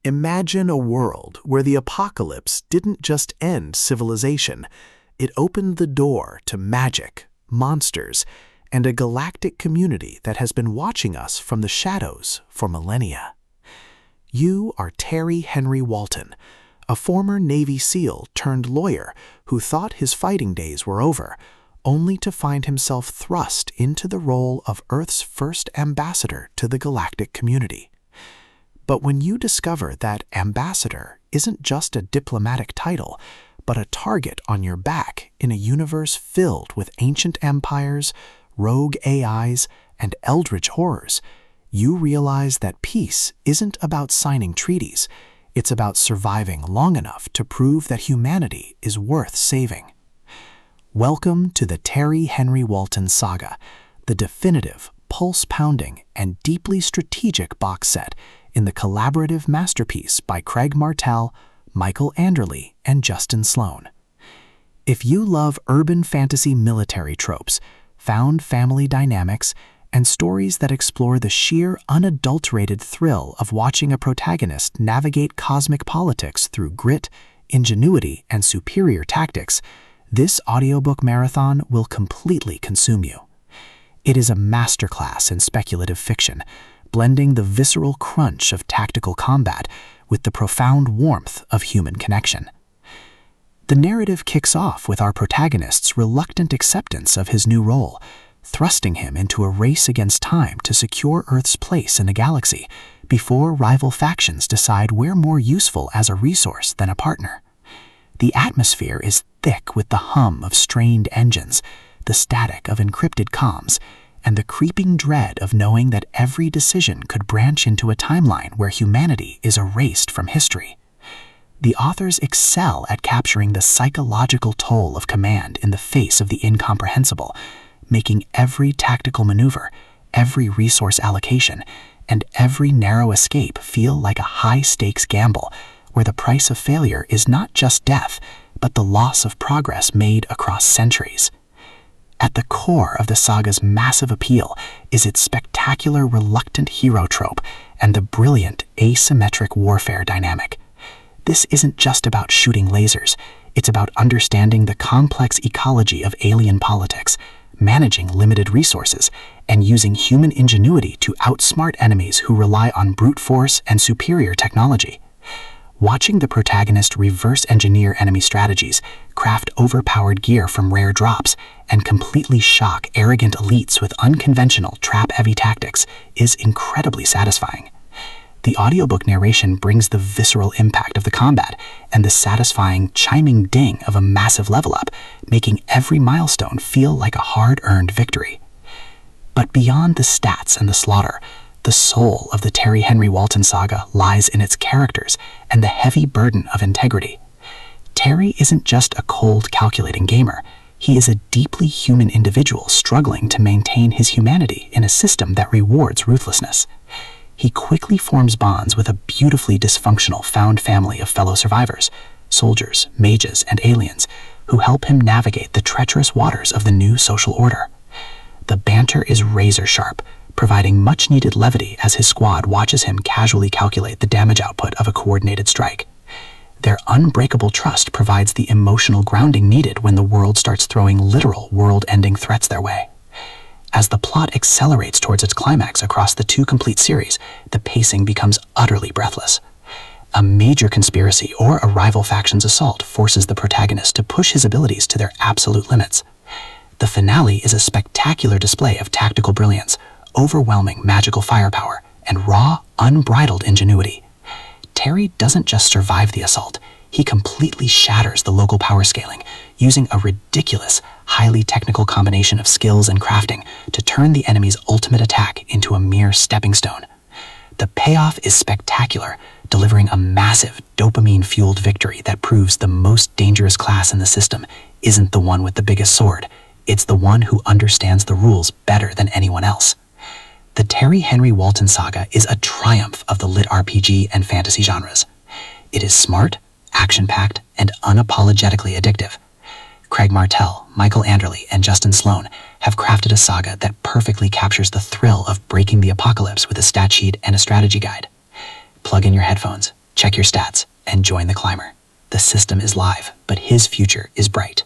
Imagine a world where the apocalypse didn't just end civilization, it opened the door to magic, monsters, and a galactic community that has been watching us from the shadows for millennia. You are Terry Henry Walton, a former Navy SEAL turned lawyer who thought his fighting days were over, only to find himself thrust into the role of Earth's first ambassador to the galactic community. But when you discover that ambassador isn't just a diplomatic title, but a target on your back in a universe filled with ancient empires, rogue AIs, and eldritch horrors, you realize that peace isn't about signing treaties, it's about surviving long enough to prove that humanity is worth saving. Welcome to the Terry Henry Walton Saga, the definitive, pulse-pounding, and deeply strategic box set in the collaborative masterpiece by Craig Martelle, Michael Anderle, and Justin Sloan. If you love urban fantasy military tropes, found family dynamics, and stories that explore the sheer, unadulterated thrill of watching a protagonist navigate cosmic politics through grit, ingenuity, and superior tactics, this audiobook marathon will completely consume you. It is a masterclass in speculative fiction, blending the visceral crunch of tactical combat with the profound warmth of human connection. The narrative kicks off with our protagonist's reluctant acceptance of his new role, thrusting him into a race against time to secure Earth's place in the galaxy before rival factions decide we're more useful as a resource than a partner. The atmosphere is thick with the hum of strained engines, the static of encrypted comms, and the creeping dread of knowing that every decision could branch into a timeline where humanity is erased from history. The authors excel at capturing the psychological toll of command in the face of the incomprehensible, making every tactical maneuver, every resource allocation, and every narrow escape feel like a high-stakes gamble, where the price of failure is not just death, but the loss of progress made across centuries. At the core of the saga's massive appeal is its spectacular reluctant hero trope and the brilliant asymmetric warfare dynamic. This isn't just about shooting lasers, it's about understanding the complex ecology of alien politics, managing limited resources, and using human ingenuity to outsmart enemies who rely on brute force and superior technology. Watching the protagonist reverse engineer enemy strategies, craft overpowered gear from rare drops, and completely shock arrogant elites with unconventional trap-heavy tactics is incredibly satisfying. The audiobook narration brings the visceral impact of the combat and the satisfying, chiming ding of a massive level up, making every milestone feel like a hard-earned victory. But beyond the stats and the slaughter, the soul of the Terry Henry Walton Saga lies in its characters and the heavy burden of integrity. Terry isn't just a cold, calculating gamer. He is a deeply human individual struggling to maintain his humanity in a system that rewards ruthlessness. He quickly forms bonds with a beautifully dysfunctional found family of fellow survivors, soldiers, mages, and aliens, who help him navigate the treacherous waters of the new social order. The banter is razor-sharp, providing much-needed levity as his squad watches him casually calculate the damage output of a coordinated strike. Their unbreakable trust provides the emotional grounding needed when the world starts throwing literal world-ending threats their way. As the plot accelerates towards its climax across the two complete series, the pacing becomes utterly breathless. A major conspiracy or a rival faction's assault forces the protagonist to push his abilities to their absolute limits. The finale is a spectacular display of tactical brilliance, overwhelming magical firepower, and raw, unbridled ingenuity. Terry doesn't just survive the assault, he completely shatters the local power scaling, using a ridiculous, highly technical combination of skills and crafting to turn the enemy's ultimate attack into a mere stepping stone. The payoff is spectacular, delivering a massive, dopamine-fueled victory that proves the most dangerous class in the system isn't the one with the biggest sword, it's the one who understands the rules better than anyone else. The Terry Henry Walton Saga is a triumph of the LitRPG and fantasy genres. It is smart, action-packed, and unapologetically addictive. Craig Martelle, Michael Anderle, and Justin Sloan have crafted a saga that perfectly captures the thrill of breaking the apocalypse with a stat sheet and a strategy guide. Plug in your headphones, Check your stats and join the climber. The system is live, but his future is bright.